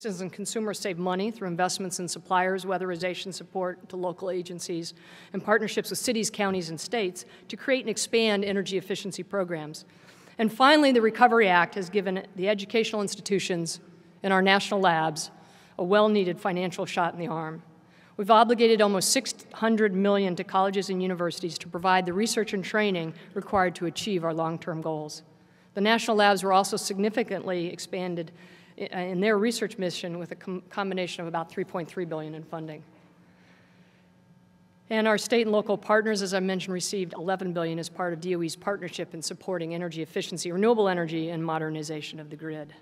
And consumers save money through investments in suppliers, weatherization support to local agencies, and partnerships with cities, counties, and states to create and expand energy efficiency programs. And finally, the Recovery Act has given the educational institutions and our national labs a well-needed financial shot in the arm. We've obligated almost $600 million to colleges and universities to provide the research and training required to achieve our long-term goals. The national labs were also significantly expanded in their research mission with a combination of about $3.3 billion in funding. And our state and local partners, as I mentioned, received $11 billion as part of DOE's partnership in supporting energy efficiency, renewable energy, and modernization of the grid.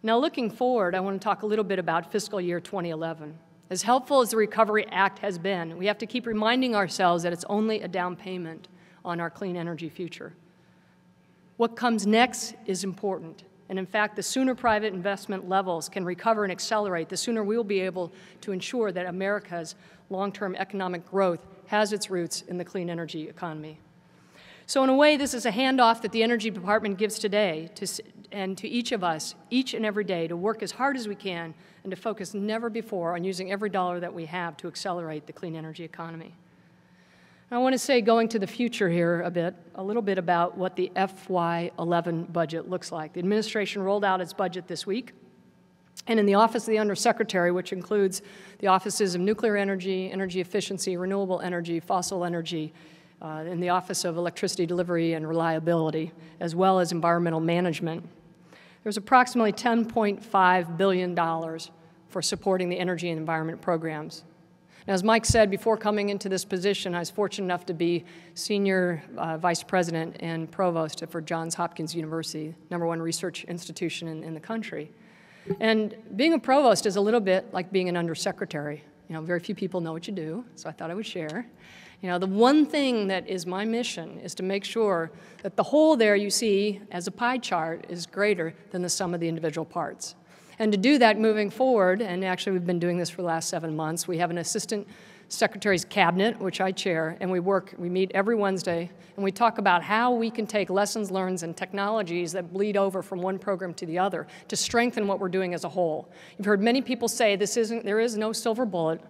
Now, looking forward, I want to talk a little bit about fiscal year 2011. As helpful as the Recovery Act has been, we have to keep reminding ourselves that it's only a down payment on our clean energy future. What comes next is important. And in fact, the sooner private investment levels can recover and accelerate, the sooner we will be able to ensure that America's long-term economic growth has its roots in the clean energy economy. So in a way, this is a handoff that the Energy Department gives today and to each of us, each and every day, to work as hard as we can and to focus never before on using every dollar that we have to accelerate the clean energy economy. I want to say, going to the future here a little bit about what the FY11 budget looks like. The administration rolled out its budget this week, and in the Office of the Undersecretary, which includes the offices of nuclear energy, energy efficiency, renewable energy, fossil energy, in the Office of Electricity Delivery and Reliability, as well as environmental management, there's approximately $10.5 billion for supporting the energy and environment programs. Now, as Mike said, before coming into this position, I was fortunate enough to be Senior Vice President and Provost for Johns Hopkins University, #1 research institution in the country. And being a provost is a little bit like being an undersecretary. You know, very few people know what you do, so I thought I would share. You know, the one thing that is my mission is to make sure that the whole there you see as a pie chart is greater than the sum of the individual parts. And to do that moving forward, and actually we've been doing this for the last 7 months, we have an Assistant Secretary's Cabinet, which I chair, and we meet every Wednesday, and we talk about how we can take lessons learned and technologies that bleed over from one program to the other to strengthen what we're doing as a whole. You've heard many people say there is no silver bullet.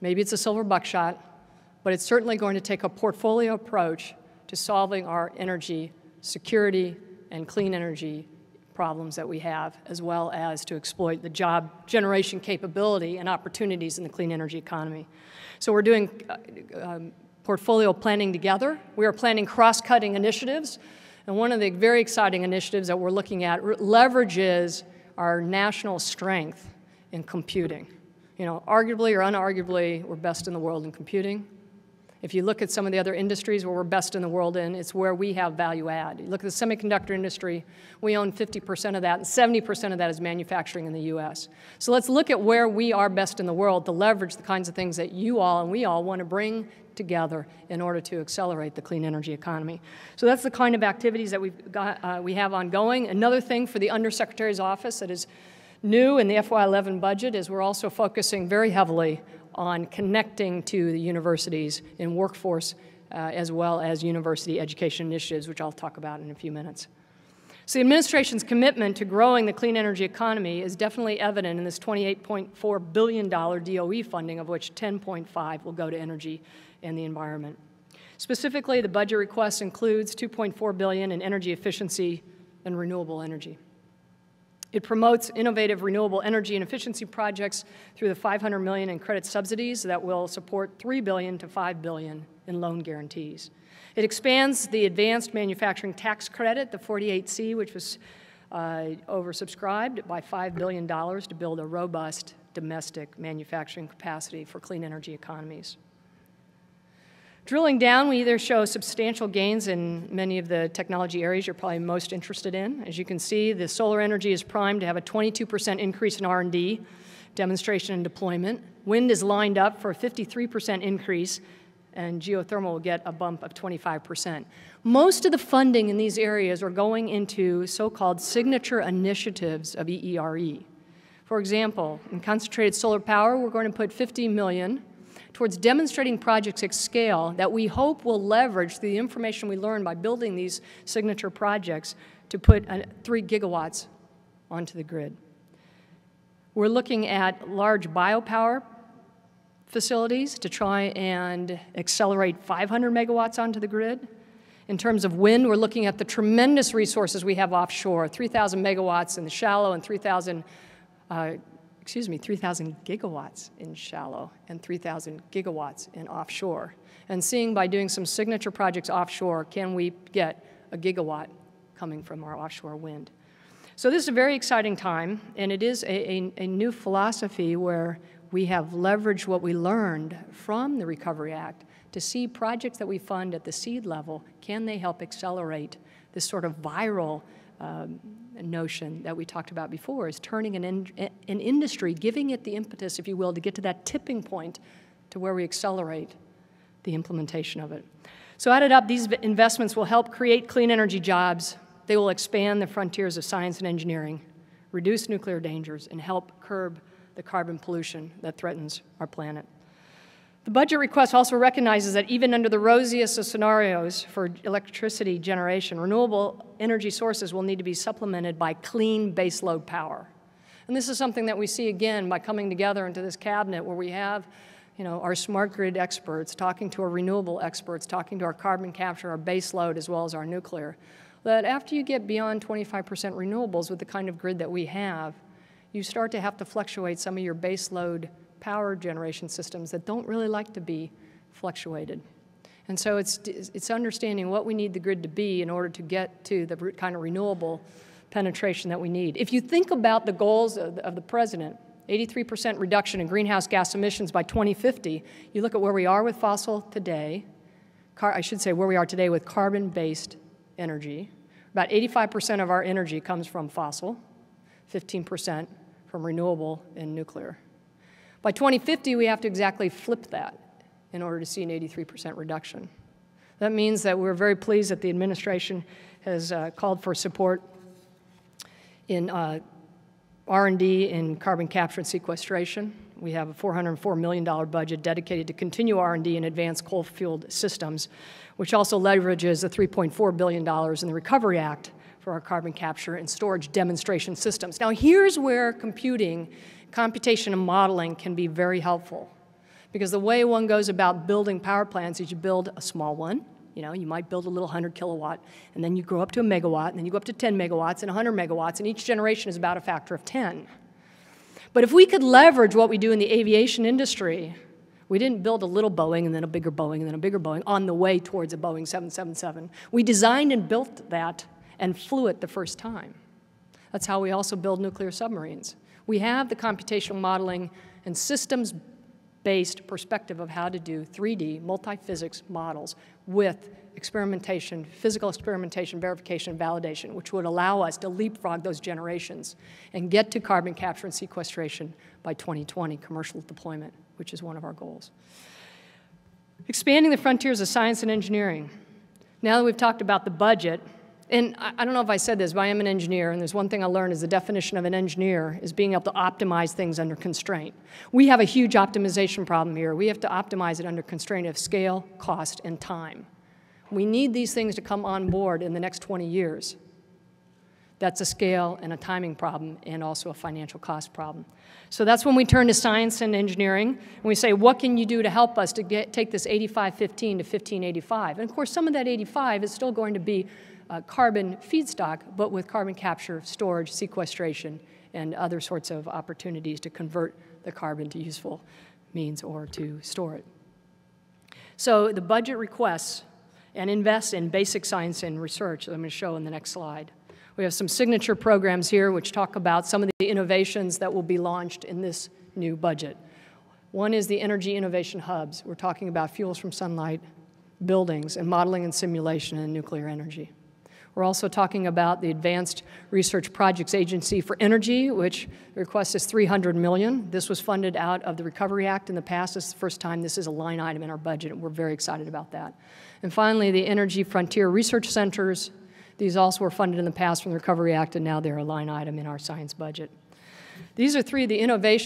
Maybe it's a silver buckshot, but it's certainly going to take a portfolio approach to solving our energy security and clean energy problems that we have, as well as to exploit the job generation capability and opportunities in the clean energy economy. So we're doing portfolio planning together. We are planning cross-cutting initiatives, and one of the very exciting initiatives that we're looking at leverages our national strength in computing. You know, arguably or unarguably, we're best in the world in computing. If you look at some of the other industries where we're best in the world in, it's where we have value add. You look at the semiconductor industry, we own 50% of that, and 70% of that is manufacturing in the US. So let's look at where we are best in the world to leverage the kinds of things that you all and we all want to bring together in order to accelerate the clean energy economy. So that's the kind of activities that we have ongoing. Another thing for the Undersecretary's office that is new in the FY11 budget is we're also focusing very heavily on connecting to the universities in workforce as well as university education initiatives, which I'll talk about in a few minutes. So the administration's commitment to growing the clean energy economy is definitely evident in this $28.4 billion DOE funding, of which $10.5 will go to energy and the environment. Specifically, the budget request includes $2.4 billion in energy efficiency and renewable energy. It promotes innovative renewable energy and efficiency projects through the $500 million in credit subsidies that will support $3 billion to $5 billion in loan guarantees. It expands the advanced manufacturing tax credit, the 48C, which was oversubscribed by $5 billion to build a robust domestic manufacturing capacity for clean energy economies. Drilling down, we either show substantial gains in many of the technology areas you're probably most interested in. As you can see, the solar energy is primed to have a 22% increase in R&D, demonstration and deployment. Wind is lined up for a 53% increase, and geothermal will get a bump of 25%. Most of the funding in these areas are going into so-called signature initiatives of EERE. For example, in concentrated solar power, we're going to put $50 million towards demonstrating projects at scale that we hope will leverage the information we learn by building these signature projects to put 3 gigawatts onto the grid. We're looking at large biopower facilities to try and accelerate 500 megawatts onto the grid. In terms of wind, we're looking at the tremendous resources we have offshore, 3,000 megawatts in the shallow and 3,000 gigawatts in shallow and 3,000 gigawatts in offshore. And seeing by doing some signature projects offshore, can we get a gigawatt coming from our offshore wind? So this is a very exciting time, and it is a new philosophy where we have leveraged what we learned from the Recovery Act to see projects that we fund at the seed level, can they help accelerate this sort of viral notion that we talked about before, is turning an industry, giving it the impetus, if you will, to get to that tipping point to where we accelerate the implementation of it. So added up, these investments will help create clean energy jobs. They will expand the frontiers of science and engineering, reduce nuclear dangers, and help curb the carbon pollution that threatens our planet. The budget request also recognizes that even under the rosiest of scenarios for electricity generation, renewable energy sources will need to be supplemented by clean baseload power. And this is something that we see again by coming together into this cabinet where we have our smart grid experts talking to our renewable experts, talking to our carbon capture, our baseload, as well as our nuclear. That after you get beyond 25% renewables with the kind of grid that we have, you start to have to fluctuate some of your baseload power generation systems that don't really like to be fluctuated. And so it's understanding what we need the grid to be in order to get to the kind of renewable penetration that we need. If you think about the goals of the President, 83% reduction in greenhouse gas emissions by 2050, you look at where we are with fossil today, I should say where we are today with carbon-based energy. About 85% of our energy comes from fossil, 15% from renewable and nuclear. By 2050, we have to exactly flip that in order to see an 83% reduction. That means that we're very pleased that the administration has called for support in R&D in carbon capture and sequestration. We have a $404 million budget dedicated to continue R&D in advanced coal-fueled systems, which also leverages the $3.4 billion in the Recovery Act for our carbon capture and storage demonstration systems. Now, here's where computation and modeling can be very helpful, because the way one goes about building power plants is you build a small one. You might build a little 100 kilowatt, and then you grow up to a megawatt, and then you go up to 10 megawatts and 100 megawatts, and each generation is about a factor of 10. But if we could leverage what we do in the aviation industry, we didn't build a little Boeing and then a bigger Boeing and then a bigger Boeing on the way towards a Boeing 777. We designed and built that and flew it the first time. That's how we also build nuclear submarines. We have the computational modeling and systems-based perspective of how to do 3D multi-physics models with experimentation, physical experimentation, verification, and validation, which would allow us to leapfrog those generations and get to carbon capture and sequestration by 2020, commercial deployment, which is one of our goals. Expanding the frontiers of science and engineering. Now that we've talked about the budget, and I don't know if I said this, but I am an engineer, and there's one thing I learned is the definition of an engineer is being able to optimize things under constraint. We have a huge optimization problem here. We have to optimize it under constraint of scale, cost, and time. We need these things to come on board in the next 20 years. That's a scale and a timing problem and also a financial cost problem. So that's when we turn to science and engineering, and we say, what can you do to help us to take this 85-15 to 15-85? And of course, some of that 85 is still going to be carbon feedstock, but with carbon capture, storage, sequestration, and other sorts of opportunities to convert the carbon to useful means or to store it. So the budget requests and invest in basic science and research that I'm going to show in the next slide. We have some signature programs here which talk about some of the innovations that will be launched in this new budget. One is the Energy Innovation Hubs. We're talking about fuels from sunlight, buildings, and modeling and simulation in nuclear energy. We're also talking about the Advanced Research Projects Agency for Energy, which the request is $300 million. This was funded out of the Recovery Act in the past. This is the first time this is a line item in our budget, and we're very excited about that. And finally, the Energy Frontier Research Centers. These also were funded in the past from the Recovery Act, and now they're a line item in our science budget. These are three of the innovations